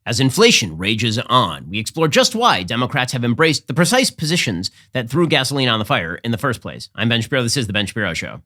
As inflation rages on, we explore just why Democrats have embraced the precise positions that threw gasoline on the fire in the first place. I'm Ben Shapiro. This is The Ben Shapiro Show.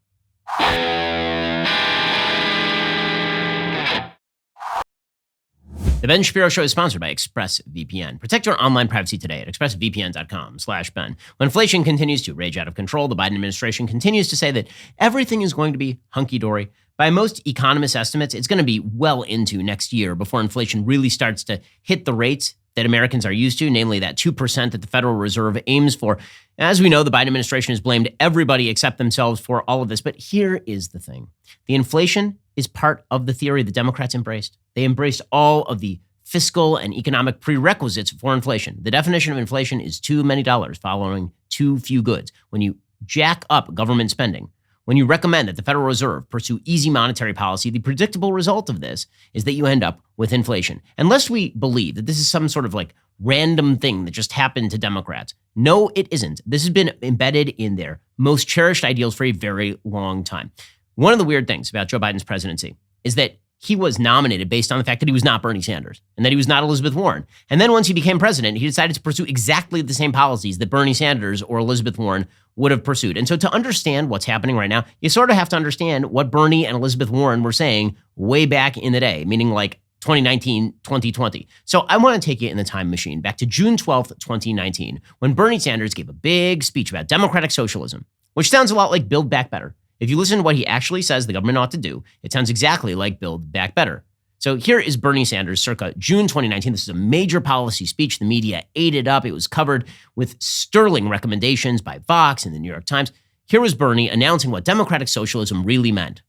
The Ben Shapiro Show is sponsored by ExpressVPN. Protect your online privacy today at expressvpn.com/Ben. When inflation continues to rage out of control, the Biden administration continues to say that everything is going to be hunky-dory. By most economists' estimates, it's going to be well into next year before inflation really starts to hit the rates that Americans are used to, namely that 2% that the Federal Reserve aims for. As we know, the Biden administration has blamed everybody except themselves for all of this. But here is the thing. The inflation is part of the theory the Democrats embraced. They embraced all of the fiscal and economic prerequisites for inflation. The definition of inflation is too many dollars following too few goods. When you jack up government spending, when you recommend that the Federal Reserve pursue easy monetary policy, the predictable result of this is that you end up with inflation. Unless we believe that this is some sort of like random thing that just happened to Democrats. No, it isn't. This has been embedded in their most cherished ideals for a very long time. One of the weird things about Joe Biden's presidency is that he was nominated based on the fact that he was not Bernie Sanders and that he was not Elizabeth Warren. And then once he became president, he decided to pursue exactly the same policies that Bernie Sanders or Elizabeth Warren would have pursued. And so to understand what's happening right now, you sort of have to understand what Bernie and Elizabeth Warren were saying way back in the day, meaning like 2019, 2020. So I want to take you in the time machine back to June 12th, 2019, when Bernie Sanders gave a big speech about democratic socialism, which sounds a lot like Build Back Better. If you listen to what he actually says the government ought to do, it sounds exactly like Build Back Better. So here is Bernie Sanders circa June 2019. This is a major policy speech. The media ate it up. It was covered with sterling recommendations by Vox and the New York Times. Here was Bernie announcing what democratic socialism really meant.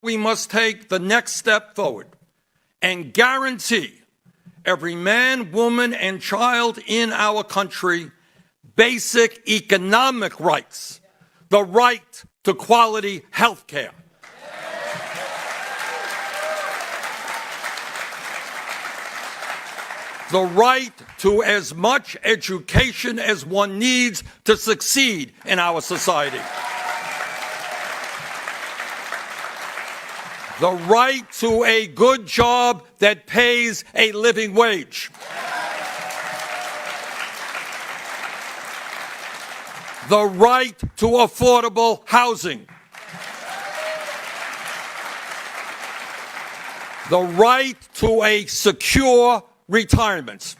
We must take the next step forward and guarantee every man, woman, and child in our country basic economic rights, the right to quality health care. The right to as much education as one needs to succeed in our society. The right to a good job that pays a living wage. The right to affordable housing. The right to a secure retirement.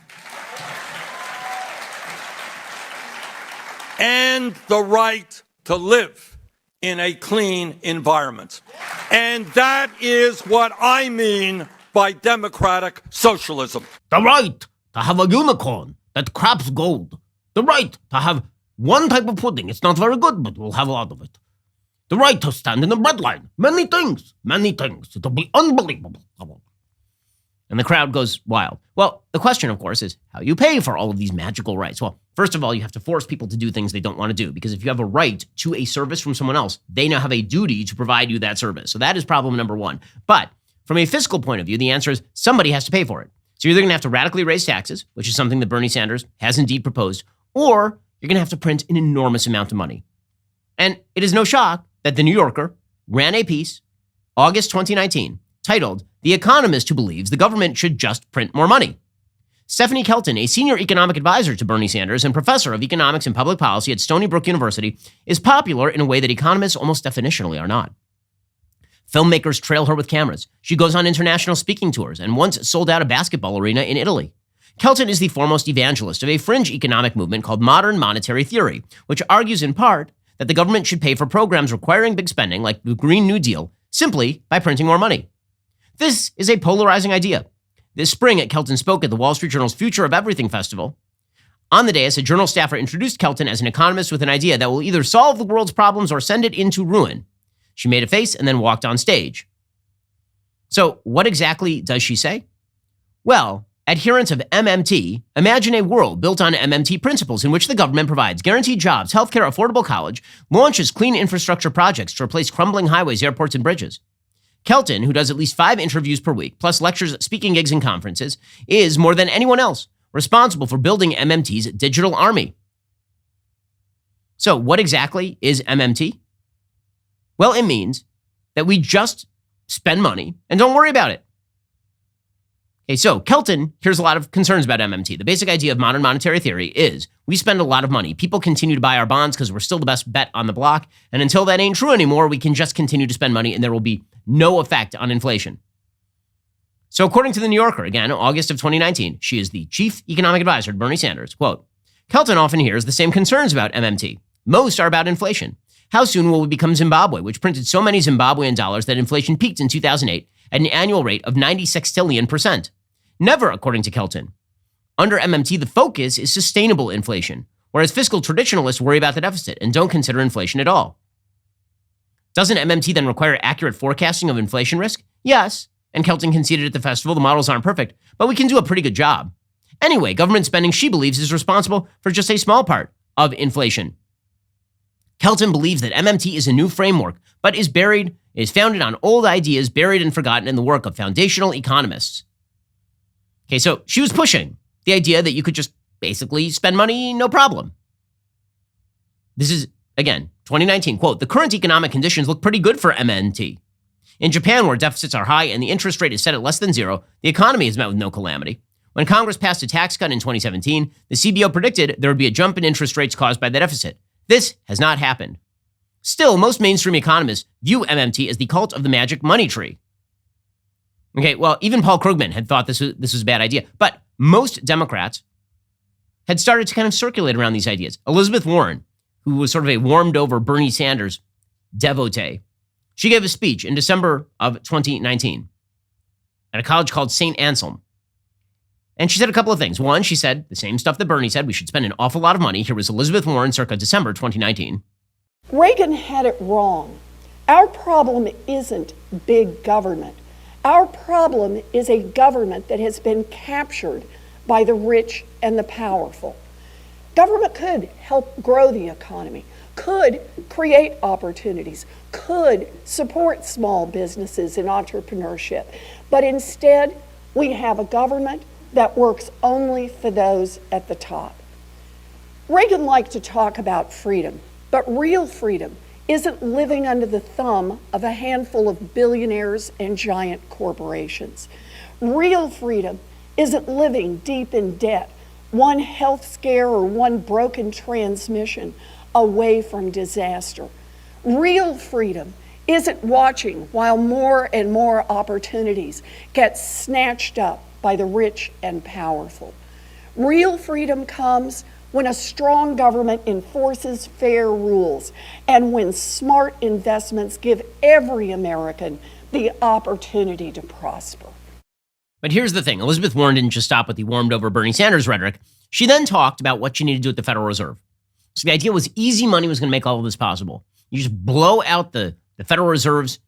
And the right to live in a clean environment. And that is what I mean by democratic socialism. The right to have a unicorn that craps gold. The right to have one type of pudding. It's not very good, but we'll have a lot of it. The right to stand in the bread line. Many things. It'll be unbelievable. And the crowd goes wild. Well, the question, of course, is how you pay for all of these magical rights. Well, first of all, you have to force people to do things they don't want to do, because if you have a right to a service from someone else, they now have a duty to provide you that service. So that is problem number one. But from a fiscal point of view, the answer is somebody has to pay for it. So you're either going to have to radically raise taxes, which is something that Bernie Sanders has indeed proposed, or you're going to have to print an enormous amount of money. And it is no shock that The New Yorker ran a piece, August 2019, titled, "The Economist Who Believes the Government Should Just Print More Money." Stephanie Kelton, a senior economic advisor to Bernie Sanders and professor of economics and public policy at Stony Brook University, is popular in a way that economists almost definitionally are not. Filmmakers trail her with cameras. She goes on international speaking tours and once sold out a basketball arena in Italy. Kelton is the foremost evangelist of a fringe economic movement called modern monetary theory, which argues in part that the government should pay for programs requiring big spending, like the Green New Deal, simply by printing more money. This is a polarizing idea. This spring, Kelton spoke at the Wall Street Journal's Future of Everything Festival. On the dais, a Journal staffer introduced Kelton as an economist with an idea that will either solve the world's problems or send it into ruin. She made a face and then walked on stage. So what exactly does she say? Well, adherents of MMT imagine a world built on MMT principles in which the government provides guaranteed jobs, healthcare, affordable college, launches clean infrastructure projects to replace crumbling highways, airports, and bridges. Kelton, who does at least 5 interviews per week, plus lectures, speaking gigs, and conferences, is, more than anyone else, responsible for building MMT's digital army. So what exactly is MMT? Well, it means that we just spend money and don't worry about it. Okay, so Kelton hears a lot of concerns about MMT. The basic idea of modern monetary theory is we spend a lot of money. People continue to buy our bonds because we're still the best bet on the block. And until that ain't true anymore, we can just continue to spend money and there will be no effect on inflation. So according to the New Yorker, again, August of 2019, she is the chief economic advisor to Bernie Sanders. Quote, Kelton often hears the same concerns about MMT. Most are about inflation. How soon will we become Zimbabwe, which printed so many Zimbabwean dollars that inflation peaked in 2008 at an annual rate of 96 tillion %? Never, according to Kelton. Under MMT, the focus is sustainable inflation, whereas fiscal traditionalists worry about the deficit and don't consider inflation at all. Doesn't MMT then require accurate forecasting of inflation risk? Yes, and Kelton conceded at the festival the models aren't perfect, but we can do a pretty good job. Anyway, government spending, she believes, is responsible for just a small part of inflation. Kelton believes that MMT is a new framework, but is founded on old ideas buried and forgotten in the work of foundational economists. Okay, so she was pushing the idea that you could just basically spend money, no problem. This is, again, 2019, quote, the current economic conditions look pretty good for MMT. In Japan, where deficits are high and the interest rate is set at less than zero, the economy is met with no calamity. When Congress passed a tax cut in 2017, the CBO predicted there would be a jump in interest rates caused by the deficit. This has not happened. Still, most mainstream economists view MMT as the cult of the magic money tree. Okay, well, even Paul Krugman had thought this was a bad idea, but most Democrats had started to kind of circulate around these ideas. Elizabeth Warren, who was sort of a warmed-over Bernie Sanders devotee, she gave a speech in December of 2019 at a college called St. Anselm. And she said a couple of things. One, she said the same stuff that Bernie said. We should spend an awful lot of money. Here was Elizabeth Warren circa December 2019. Reagan had it wrong. Our problem isn't big government. Our problem is a government that has been captured by the rich and the powerful. Government could help grow the economy, could create opportunities, could support small businesses and entrepreneurship. But instead, we have a government that works only for those at the top. Reagan liked to talk about freedom, but real freedom isn't living under the thumb of a handful of billionaires and giant corporations. Real freedom isn't living deep in debt, one health scare or one broken transmission away from disaster. Real freedom isn't watching while more and more opportunities get snatched up by the rich and powerful. Real freedom comes when a strong government enforces fair rules and when smart investments give every American the opportunity to prosper. But here's the thing. Elizabeth Warren didn't just stop with the warmed-over Bernie Sanders rhetoric. She then talked about what she needed to do at the Federal Reserve. So the idea was easy money was going to make all of this possible. You just blow out the Federal Reserve's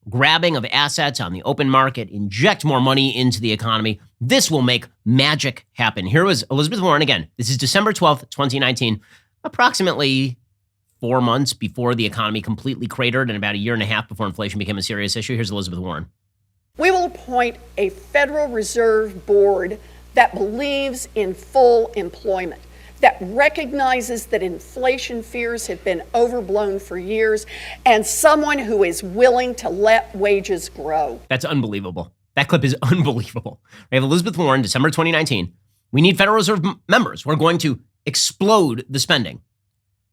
grabbing of assets on the open market, inject more money into the economy. This will make magic happen. Here was Elizabeth Warren again. This is December 12th, 2019, approximately 4 months before the economy completely cratered and about a year and a half before inflation became a serious issue. Here's Elizabeth Warren. We will appoint a Federal Reserve Board that believes in full employment, that recognizes that inflation fears have been overblown for years, and someone who is willing to let wages grow. That's unbelievable. That clip is unbelievable. We have Elizabeth Warren, December 2019. We need Federal Reserve members. We're going to explode the spending.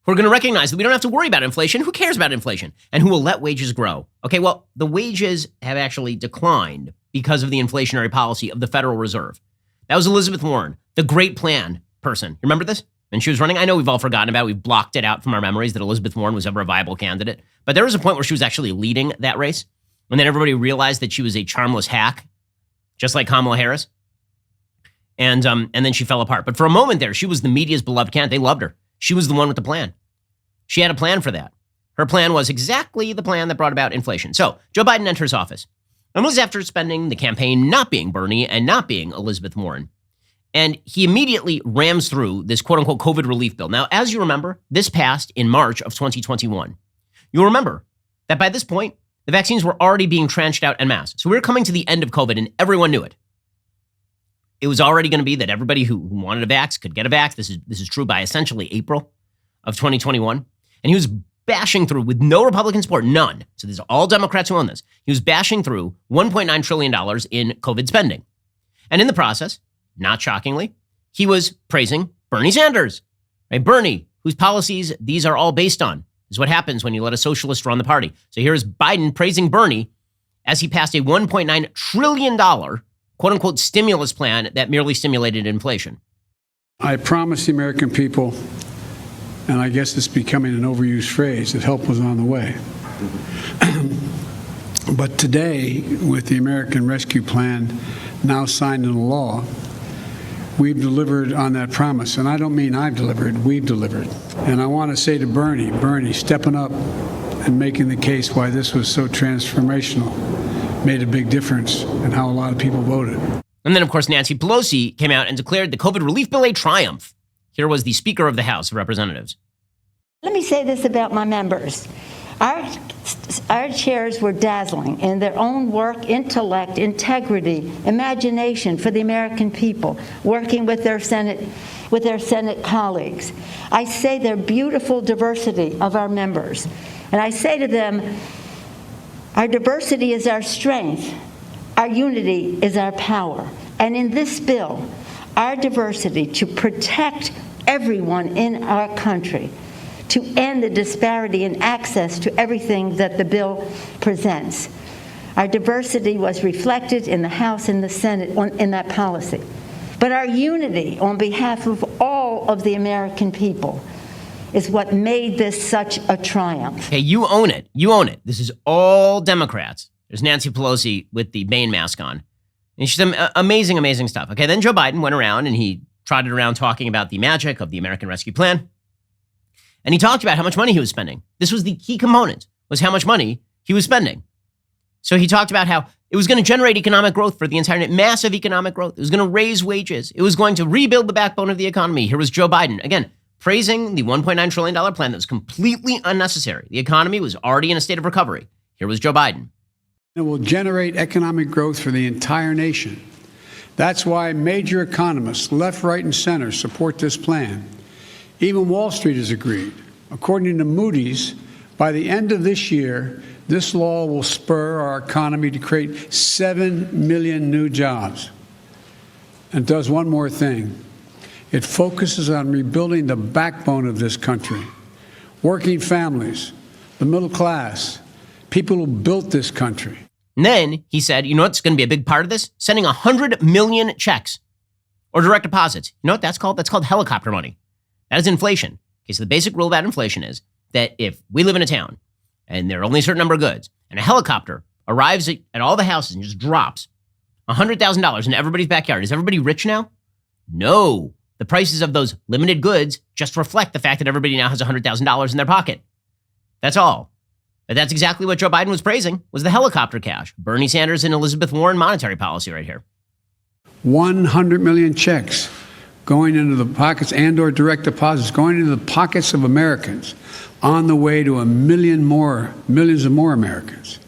We're going to recognize that we don't have to worry about inflation. Who cares about inflation? And who will let wages grow? Okay, well, the wages have actually declined because of the inflationary policy of the Federal Reserve. That was Elizabeth Warren, the great plan person. Remember this? And she was running. I know we've all forgotten about it. We've blocked it out from our memories that Elizabeth Warren was ever a viable candidate. But there was a point where she was actually leading that race. And then everybody realized that she was a charmless hack, just like Kamala Harris. And then she fell apart. But for a moment there, she was the media's beloved candidate. They loved her. She was the one with the plan. She had a plan for that. Her plan was exactly the plan that brought about inflation. So Joe Biden enters office. And was after spending the campaign not being Bernie and not being Elizabeth Warren. And he immediately rams through this quote-unquote COVID relief bill. Now, as you remember, this passed in March of 2021. You'll remember that by this point, the vaccines were already being trenched out en masse. So we were coming to the end of COVID, and everyone knew it. It was already going to be that everybody who wanted a vax could get a vax. This is true by essentially April of 2021. And he was bashing through with no Republican support, none. So these are all Democrats who own this. He was bashing through $1.9 trillion in COVID spending. And in the process, not shockingly, he was praising Bernie Sanders. Right? Bernie, whose policies these are all based on, is what happens when you let a socialist run the party. So here is Biden praising Bernie as he passed a $1.9 trillion, quote unquote, stimulus plan that merely stimulated inflation. I promised the American people, and I guess it's becoming an overused phrase, that help was on the way. But today, with the American Rescue Plan now signed into law, we've delivered on that promise. And I don't mean I've delivered, we've delivered. And I want to say to Bernie, stepping up and making the case why this was so transformational made a big difference in how a lot of people voted. And then, of course, Nancy Pelosi came out and declared the COVID relief bill a triumph. Here was the Speaker of the House of Representatives. Let me say this about my members. Our chairs were dazzling in their own work, intellect, integrity, imagination for the American people, working with their Senate colleagues. I say their beautiful diversity of our members. And I say to them, our diversity is our strength. Our unity is our power. And in this bill, our diversity to protect everyone in our country, to end the disparity in access to everything that the bill presents. Our diversity was reflected in the House and the Senate in that policy. But our unity on behalf of all of the American people is what made this such a triumph. Okay, you own it. You own it. This is all Democrats. There's Nancy Pelosi with the Bane mask on. And she's amazing, amazing stuff. Okay, then Joe Biden went around and he trotted around talking about the magic of the American Rescue Plan. And he talked about how much money he was spending. This was the key component, was how much money he was spending. So he talked about how it was going to generate economic growth for the entire, massive economic growth. It was going to raise wages. It was going to rebuild the backbone of the economy. Here was Joe Biden, again, praising the $1.9 trillion plan that was completely unnecessary. The economy was already in a state of recovery. Here was Joe Biden. It will generate economic growth for the entire nation. That's why major economists, left, right, and center, support this plan. Even Wall Street has agreed. According to Moody's, by the end of this year, this law will spur our economy to create 7 million new jobs. And it does one more thing. It focuses on rebuilding the backbone of this country. Working families, the middle class, people who built this country. And then he said, you know what's going to be a big part of this? Sending 100 million checks or direct deposits. You know what that's called? That's called helicopter money. That is inflation. Okay, so the basic rule about inflation is that if we live in a town and there are only a certain number of goods and a helicopter arrives at all the houses and just drops $100,000 in everybody's backyard, is everybody rich now? No. The prices of those limited goods just reflect the fact that everybody now has $100,000 in their pocket. That's all. But that's exactly what Joe Biden was praising, was the helicopter cash. Bernie Sanders and Elizabeth Warren monetary policy right here. 100 million checks going into the pockets and or direct deposits, going into the pockets of Americans on the way to millions of more Americans.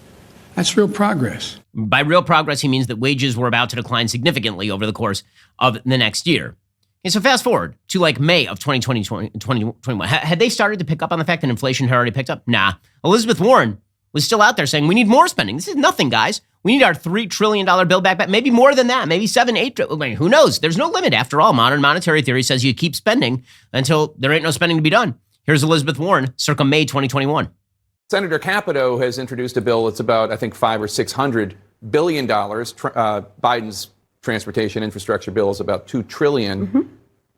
That's real progress. By real progress, he means that wages were about to decline significantly over the course of the next year. Okay, so fast forward to like May of 2021. Had they started to pick up on the fact that inflation had already picked up? Nah. Elizabeth Warren was still out there saying, we need more spending. This is nothing, guys. We need our $3 trillion bill back. Maybe more than that. Maybe 7, 8. Who knows? There's no limit. After all, modern monetary theory says you keep spending until there ain't no spending to be done. Here's Elizabeth Warren circa May 2021. Senator Capito has introduced a bill that's about, I think, $500 or $600 billion. Biden's transportation infrastructure bill is about $2 trillion. Mm-hmm.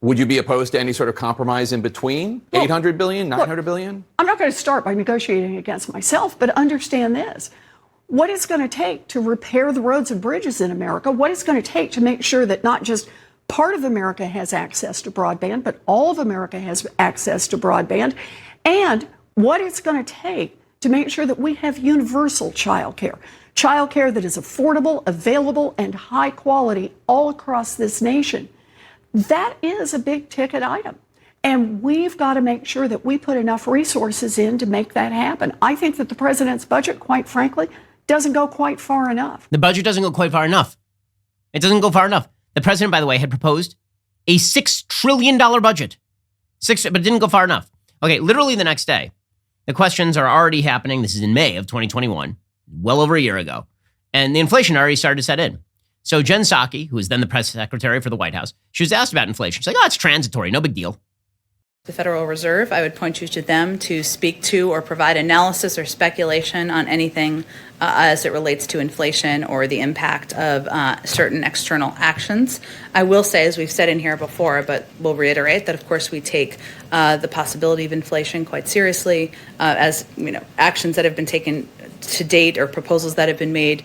Would you be opposed to any sort of compromise in between? Well, $800 billion, $900 billion? I'm not going to start by negotiating against myself, but understand this. What it's going to take to repair the roads and bridges in America, what it's going to take to make sure that not just part of America has access to broadband, but all of America has access to broadband, and what it's going to take to make sure that we have universal child care that is affordable, available, and high quality all across this nation. That is a big ticket item. And we've got to make sure that we put enough resources in to make that happen. I think that the president's budget, quite frankly, doesn't go quite far enough. The budget doesn't go quite far enough. It doesn't go far enough. The president, by the way, had proposed a $6 trillion budget. But it didn't go far enough. Okay, literally the next day, the questions are already happening. This is in May of 2021, well over a year ago. And the inflation already started to set in. So Jen Psaki, who was then the press secretary for the White House, she was asked about inflation. She's like, oh, it's transitory, no big deal. The Federal Reserve, I would point you to them to speak to or provide analysis or speculation on anything as it relates to inflation or the impact of certain external actions. I will say, as we've said in here before, but we'll reiterate that, of course, we take the possibility of inflation quite seriously. As you know, actions that have been taken to date or proposals that have been made,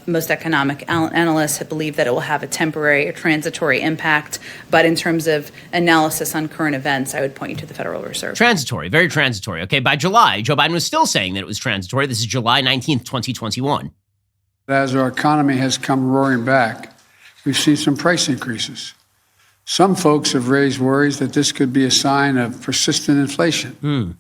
most economic analysts believe that it will have a temporary or transitory impact. But in terms of analysis on current events, I would point you to the Federal Reserve. Transitory, very transitory. Okay, by July, Joe Biden was still saying that it was transitory. This is July 19th, 2021. As our economy has come roaring back, we've seen some price increases. Some folks have raised worries that this could be a sign of persistent inflation.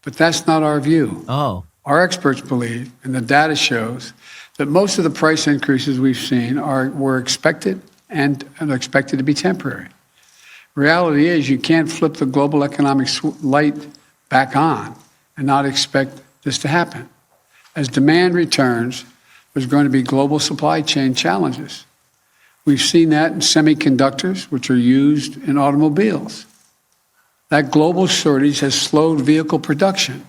But that's not our view. Oh. Our experts believe, and the data shows, that most of the price increases we've seen were expected and are expected to be temporary. Reality is you can't flip the global economic light back on and not expect this to happen. As demand returns, there's going to be global supply chain challenges. We've seen that in semiconductors, which are used in automobiles. That global shortage has slowed vehicle production,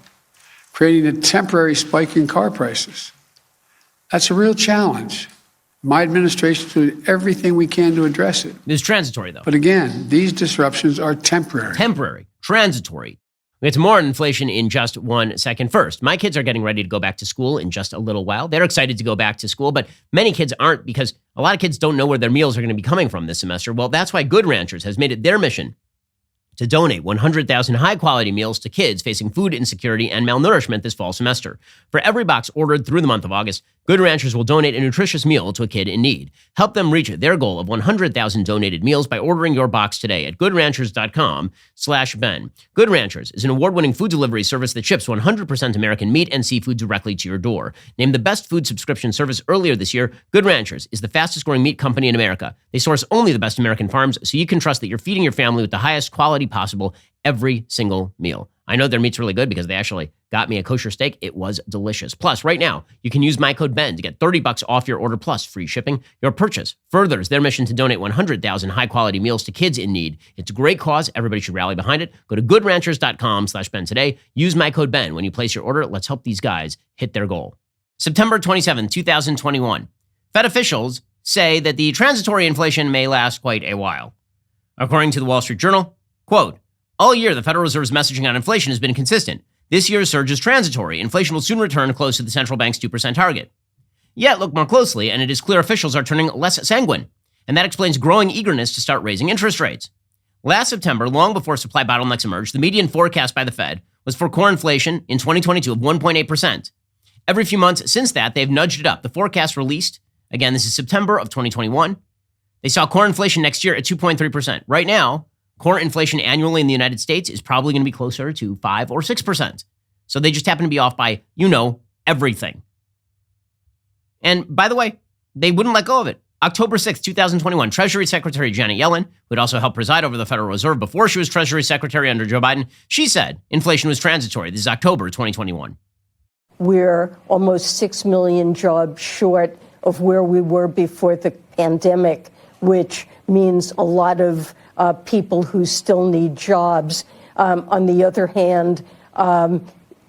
creating a temporary spike in car prices. That's a real challenge. My administration will do everything we can to address it. It's transitory, though. But again, these disruptions are temporary. Temporary, transitory. We'll get to more on inflation in just 1 second. First, my kids are getting ready to go back to school in just a little while. They're excited to go back to school, but many kids aren't because a lot of kids don't know where their meals are going to be coming from this semester. Well, that's why Good Ranchers has made it their mission to donate 100,000 high-quality meals to kids facing food insecurity and malnourishment this fall semester. For every box ordered through the month of August, Good Ranchers will donate a nutritious meal to a kid in need. Help them reach their goal of 100,000 donated meals by ordering your box today at goodranchers.com/Ben. Good Ranchers is an award-winning food delivery service that ships 100% American meat and seafood directly to your door. Named the best food subscription service earlier this year, Good Ranchers is the fastest-growing meat company in America. They source only the best American farms, so you can trust that you're feeding your family with the highest quality possible every single meal. I know their meat's really good because they actually got me a kosher steak. It was delicious. Plus, right now, you can use my code BEN to get $30 off your order plus free shipping. Your purchase furthers their mission to donate 100,000 high-quality meals to kids in need. It's a great cause. Everybody should rally behind it. Go to goodranchers.com/Ben today. Use my code BEN when you place your order. Let's help these guys hit their goal. September 27, 2021. Fed officials say that the transitory inflation may last quite a while. According to the Wall Street Journal, quote, all year, the Federal Reserve's messaging on inflation has been consistent. This year's surge is transitory. Inflation will soon return close to the central bank's 2% target. Yet, look more closely, and it is clear officials are turning less sanguine. And that explains growing eagerness to start raising interest rates. Last September, long before supply bottlenecks emerged, the median forecast by the Fed was for core inflation in 2022 of 1.8%. Every few months since that, they've nudged it up. The forecast released, again, this is September of 2021. They saw core inflation next year at 2.3%. Right now, core inflation annually in the United States is probably going to be closer to 5 or 6%. So they just happen to be off by, everything. And by the way, they wouldn't let go of it. October 6th, 2021, Treasury Secretary Janet Yellen, who had also helped preside over the Federal Reserve before she was Treasury Secretary under Joe Biden, she said inflation was transitory. This is October 2021. We're almost 6 million jobs short of where we were before the pandemic, which means a lot of people who still need jobs. On the other hand,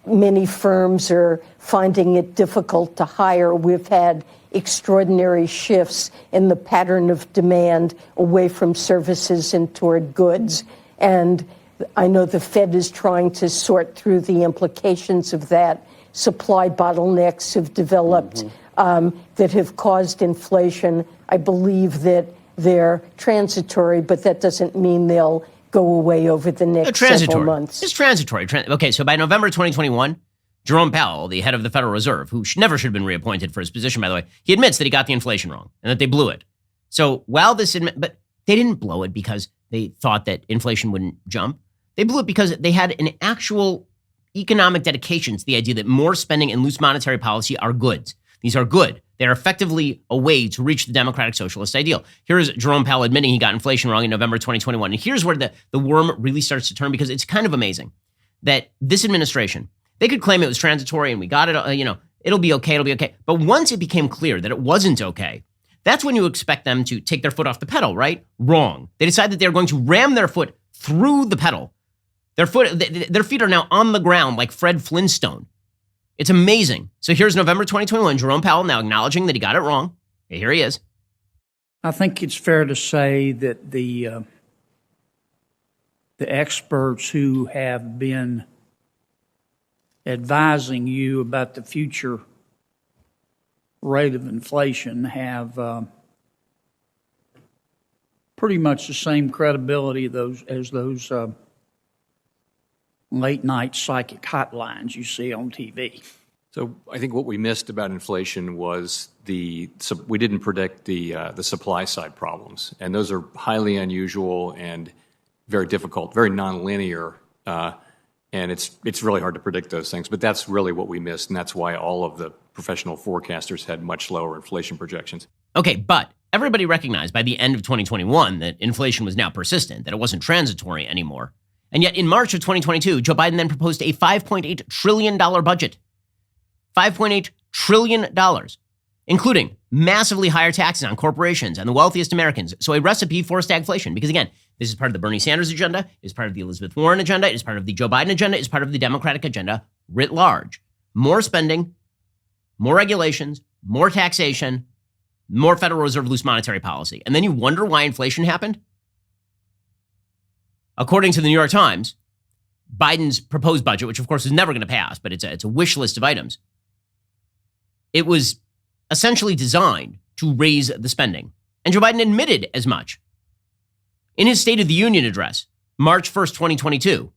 many firms are finding it difficult to hire. We've had extraordinary shifts in the pattern of demand away from services and toward goods. And I know the Fed is trying to sort through the implications of that. Supply bottlenecks have developed that have caused inflation. I believe that they're transitory, but that doesn't mean they'll go away over the next several months. It's transitory. Okay, so by November 2021, Jerome Powell, the head of the Federal Reserve, who never should have been reappointed for his position, by the way, he admits that he got the inflation wrong and that they blew it. So while but they didn't blow it because they thought that inflation wouldn't jump. They blew it because they had an actual economic dedication to the idea that more spending and loose monetary policy are goods. These are good. They're effectively a way to reach the democratic socialist ideal. Here is Jerome Powell admitting he got inflation wrong in November 2021. And here's where the worm really starts to turn, because it's kind of amazing that this administration, they could claim it was transitory and we got it, it'll be okay. But once it became clear that it wasn't okay, That's when you expect them to take their foot off the pedal, right? Wrong. They decide that they're going to ram their foot through the pedal. Their feet are now on the ground like Fred Flintstone. It's amazing. So here's November 2021, Jerome Powell now acknowledging that he got it wrong. Here he is. I think it's fair to say that the experts who have been advising you about the future rate of inflation have pretty much the same credibility as those late night psychic hotlines you see on TV. So I think what we missed about inflation was we didn't predict the supply side problems, and those are highly unusual and very difficult, very nonlinear, and it's really hard to predict those things. But that's really what we missed, and that's why all of the professional forecasters had much lower inflation projections. Okay, but everybody recognized by the end of 2021 that inflation was now persistent, that it wasn't transitory anymore. And yet in March of 2022, Joe Biden then proposed a $5.8 trillion budget. $5.8 trillion, including massively higher taxes on corporations and the wealthiest Americans. So a recipe for stagflation, because again, this is part of the Bernie Sanders agenda, is part of the Elizabeth Warren agenda, is part of the Joe Biden agenda, is part of the Democratic agenda writ large. More spending, more regulations, more taxation, more Federal Reserve loose monetary policy. And then you wonder why inflation happened? According to the New York Times, Biden's proposed budget, which of course is never going to pass, but it's a wish list of items, it was essentially designed to raise the spending. And Joe Biden admitted as much. In his State of the Union address, March 1st, 2022,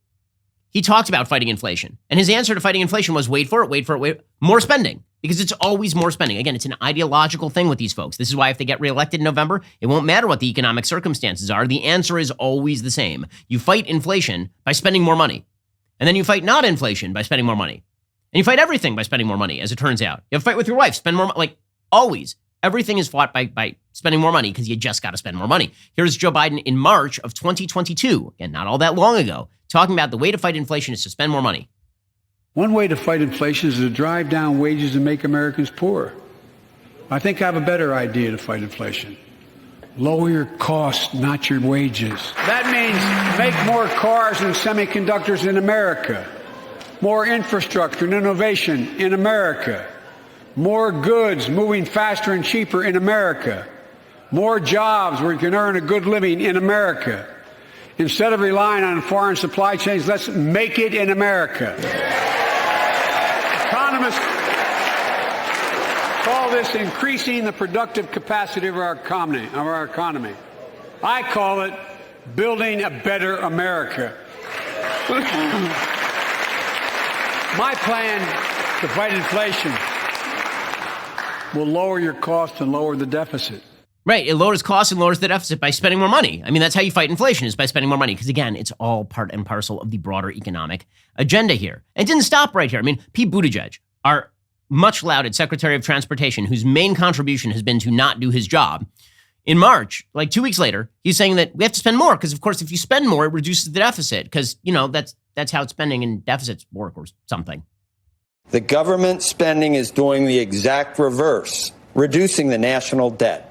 he talked about fighting inflation. And his answer to fighting inflation was wait for it, more spending. Because it's always more spending. Again, it's an ideological thing with these folks. This is why if they get reelected in November, it won't matter what the economic circumstances are. The answer is always the same. You fight inflation by spending more money. And then you fight not inflation by spending more money. And you fight everything by spending more money, as it turns out. You have to fight with your wife, spend more money. Like, always. Everything is fought by spending more money because you just got to spend more money. Here's Joe Biden in March of 2022, again, not all that long ago, talking about the way to fight inflation is to spend more money. One way to fight inflation is to drive down wages and make Americans poorer. I think I have a better idea to fight inflation. Lower your costs, not your wages. That means make more cars and semiconductors in America, more infrastructure and innovation in America, more goods moving faster and cheaper in America, more jobs where you can earn a good living in America. Instead of relying on foreign supply chains, let's make it in America. Economists call this increasing the productive capacity of our economy. I call it building a better America. My plan to fight inflation will lower your costs and lower the deficit. Right. It lowers costs and lowers the deficit by spending more money. I mean, that's how you fight inflation, is by spending more money. Because again, it's all part and parcel of the broader economic agenda here. And it didn't stop right here. I mean, Pete Buttigieg, our much lauded Secretary of Transportation, whose main contribution has been to not do his job, in March, like 2 weeks later, he's saying that we have to spend more because, of course, if you spend more, it reduces the deficit because, you know, that's how spending and deficits work or something. The government spending is doing the exact reverse, reducing the national debt.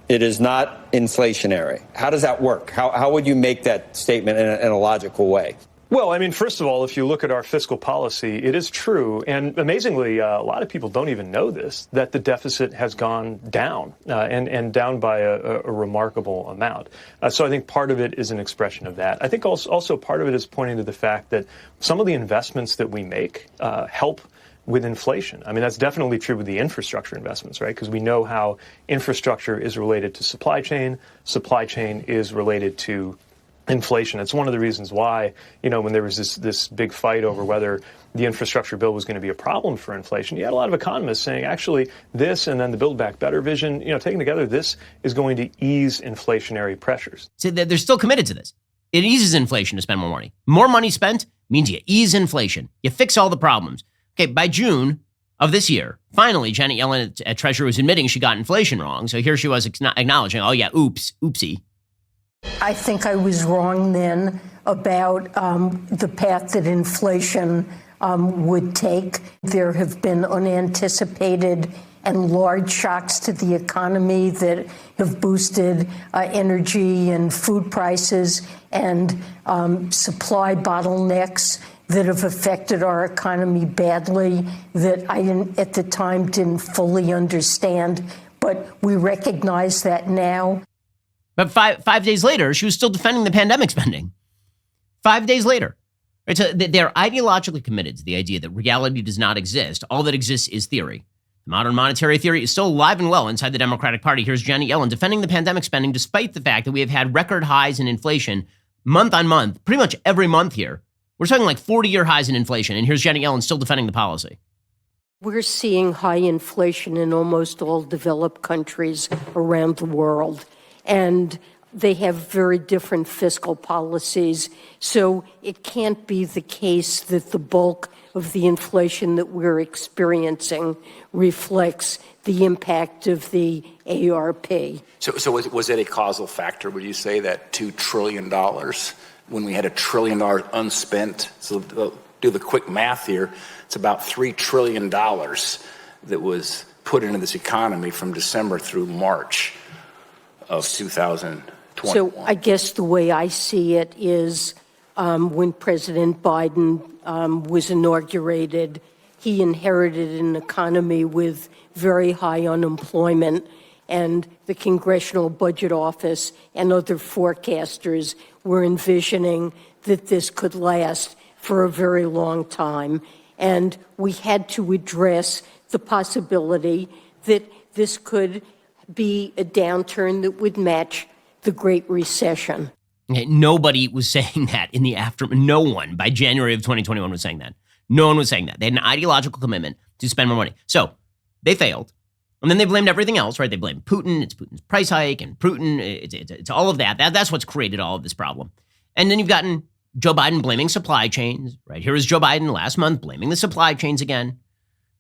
It is not inflationary. How does that work? How would you make that statement in a logical way? Well, I mean, first of all, if you look at our fiscal policy, it is true, and amazingly, a lot of people don't even know this, that the deficit has gone down, and down by a remarkable amount. So I think part of it is an expression of that. I think also part of it is pointing to the fact that some of the investments that we make help with inflation. I mean, that's definitely true with the infrastructure investments, right? Because we know how infrastructure is related to supply chain is related to inflation. It's one of the reasons why, you know, when there was this big fight over whether the infrastructure bill was going to be a problem for inflation, you had a lot of economists saying, actually, this and then the Build Back Better vision, you know, taken together, this is going to ease inflationary pressures. So they're still committed to this. It eases inflation to spend more money. More money spent means you ease inflation. You fix all the problems. Okay, by June of this year, finally, Janet Yellen at Treasury was admitting she got inflation wrong. So here she was acknowledging, oh yeah, oopsie. I think I was wrong then about the path that inflation would take. There have been unanticipated and large shocks to the economy that have boosted energy and food prices and supply bottlenecks that have affected our economy badly that I at the time didn't fully understand, but we recognize that now. But five days later, she was still defending the pandemic spending. 5 days later. Right? So they're ideologically committed to the idea that reality does not exist. All that exists is theory. Modern monetary theory is still alive and well inside the Democratic Party. Here's Janet Yellen defending the pandemic spending despite the fact that we have had record highs in inflation month on month, pretty much every month here. We're talking like 40-year highs in inflation, and here's Janet Yellen still defending the policy. We're seeing high inflation in almost all developed countries around the world, and they have very different fiscal policies. So it can't be the case that the bulk of the inflation that we're experiencing reflects the impact of the ARP. So was it a causal factor? Would you say that $2 trillion, when we had $1 trillion unspent, so do the quick math here, it's about $3 trillion that was put into this economy from December through March of 2021. So I guess the way I see it is when President Biden was inaugurated, he inherited an economy with very high unemployment, and the Congressional Budget Office and other forecasters were envisioning that this could last for a very long time. And we had to address the possibility that this could be a downturn that would match the Great Recession. Okay, nobody was saying that in the aftermath. No one by January of 2021 was saying that. No one was saying that. They had an ideological commitment to spend more money. So they failed. And then they blamed everything else, right? They blamed Putin. It's Putin's price hike and Putin. It's all of that. That's what's created all of this problem. And then you've gotten Joe Biden blaming supply chains, right? Here is Joe Biden last month blaming the supply chains again.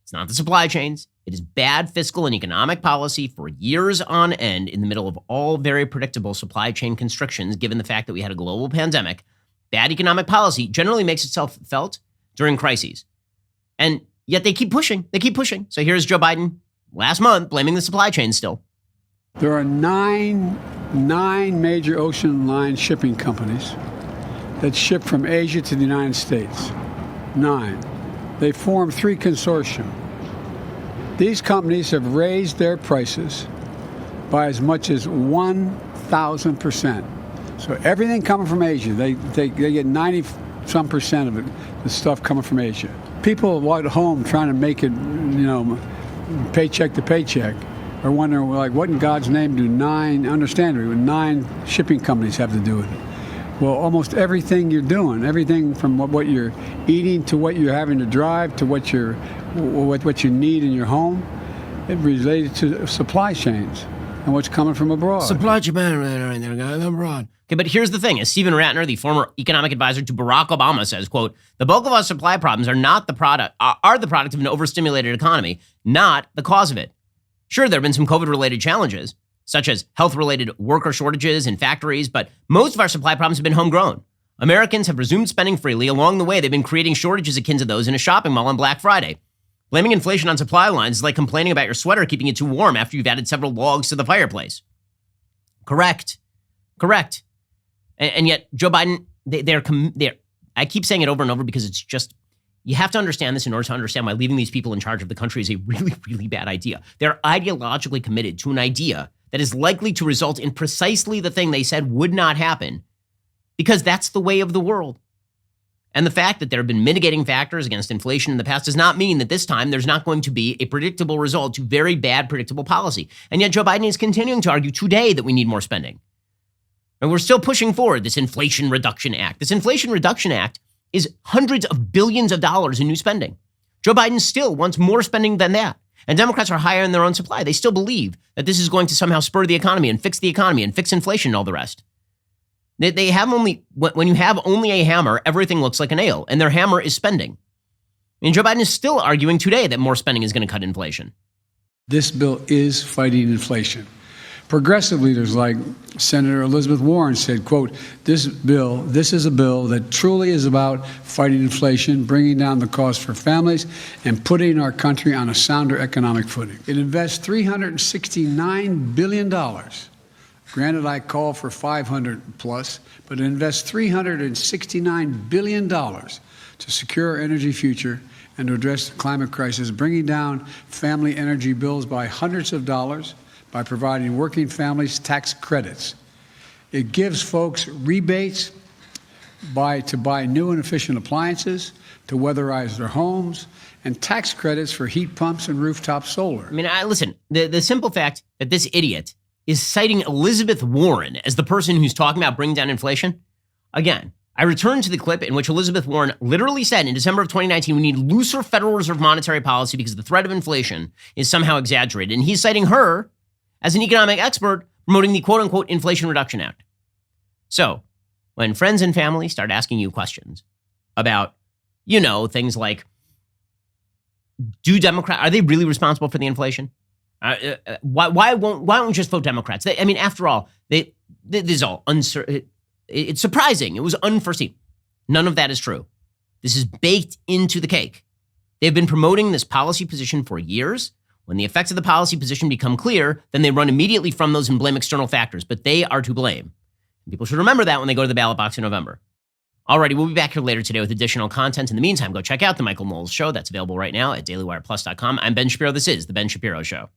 It's not the supply chains. It is bad fiscal and economic policy for years on end in the middle of all very predictable supply chain constrictions, given the fact that we had a global pandemic. Bad economic policy generally makes itself felt during crises. And yet they keep pushing. They keep pushing. So here's Joe Biden last month blaming the supply chain still. There are nine major ocean line shipping companies that ship from Asia to the United States. 9. They form 3 consortium. These companies have raised their prices by as much as 1,000%. So everything coming from Asia, they get 90-some% of it, the stuff coming from Asia. People at home trying to make it, paycheck to paycheck are wondering, like, what in God's name do 9 shipping companies have to do with it? Well, almost everything you're doing, everything from what you're eating to what you're having to drive to what you need in your home, it related to supply chains and what's coming from abroad. Supply chain right there, guys, abroad. Okay, but here's the thing. As Stephen Ratner, the former economic advisor to Barack Obama, says, quote, the bulk of our supply problems are the product of an overstimulated economy, not the cause of it. Sure, there have been some COVID-related challenges, such as health-related worker shortages in factories, but most of our supply problems have been homegrown. Americans have resumed spending freely. Along the way, they've been creating shortages akin to those in a shopping mall on Black Friday. Blaming inflation on supply lines is like complaining about your sweater keeping it too warm after you've added several logs to the fireplace. Correct. And yet, Joe Biden, they're I keep saying it over and over because it's just, you have to understand this in order to understand why leaving these people in charge of the country is a really, really bad idea. They're ideologically committed to an idea that is likely to result in precisely the thing they said would not happen, because that's the way of the world. And the fact that there have been mitigating factors against inflation in the past does not mean that this time there's not going to be a predictable result to very bad predictable policy. And yet Joe Biden is continuing to argue today that we need more spending. And we're still pushing forward this Inflation Reduction Act. This Inflation Reduction Act is hundreds of billions of dollars in new spending. Joe Biden still wants more spending than that. And Democrats are higher in their own supply. They still believe that this is going to somehow spur the economy and fix inflation and all the rest. They have when you have only a hammer, everything looks like a nail, and their hammer is spending. And Joe Biden is still arguing today that more spending is going to cut inflation. This bill is fighting inflation. Progressive leaders like Senator Elizabeth Warren said, quote, this is a bill that truly is about fighting inflation, bringing down the cost for families, and putting our country on a sounder economic footing. It invests $369 billion. Granted, I call for 500 plus, but it invests $369 billion to secure our energy future and to address the climate crisis, bringing down family energy bills by hundreds of dollars, by providing working families tax credits. It gives folks rebates to buy new and efficient appliances, to weatherize their homes, and tax credits for heat pumps and rooftop solar. I mean, listen, the simple fact that this idiot is citing Elizabeth Warren as the person who's talking about bringing down inflation. Again, I return to the clip in which Elizabeth Warren literally said in December of 2019, we need looser Federal Reserve monetary policy because the threat of inflation is somehow exaggerated. And he's citing her as an economic expert promoting the quote-unquote Inflation Reduction Act. So when friends and family start asking you questions about, things like, are they really responsible for the inflation? Why won't we just vote Democrats? After all, this is all uncertain. It's surprising. It was unforeseen. None of that is true. This is baked into the cake. They've been promoting this policy position for years. When the effects of the policy position become clear, then they run immediately from those and blame external factors, but they are to blame. People should remember that when they go to the ballot box in November. Alrighty, we'll be back here later today with additional content. In the meantime, go check out The Michael Knowles Show. That's available right now at dailywireplus.com. I'm Ben Shapiro. This is The Ben Shapiro Show.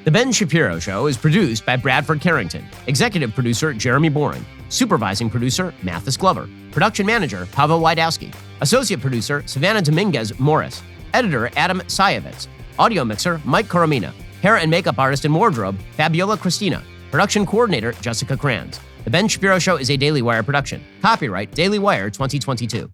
The Ben Shapiro Show is produced by Bradford Carrington, executive producer Jeremy Boring, supervising producer Mathis Glover, production manager Pavel Wydowski, associate producer Savannah Dominguez Morris, editor Adam Sayevitz, audio mixer Mike Coromina, hair and makeup artist and wardrobe Fabiola Cristina, production coordinator Jessica Kranz. The Ben Shapiro Show is a Daily Wire production. Copyright Daily Wire 2022.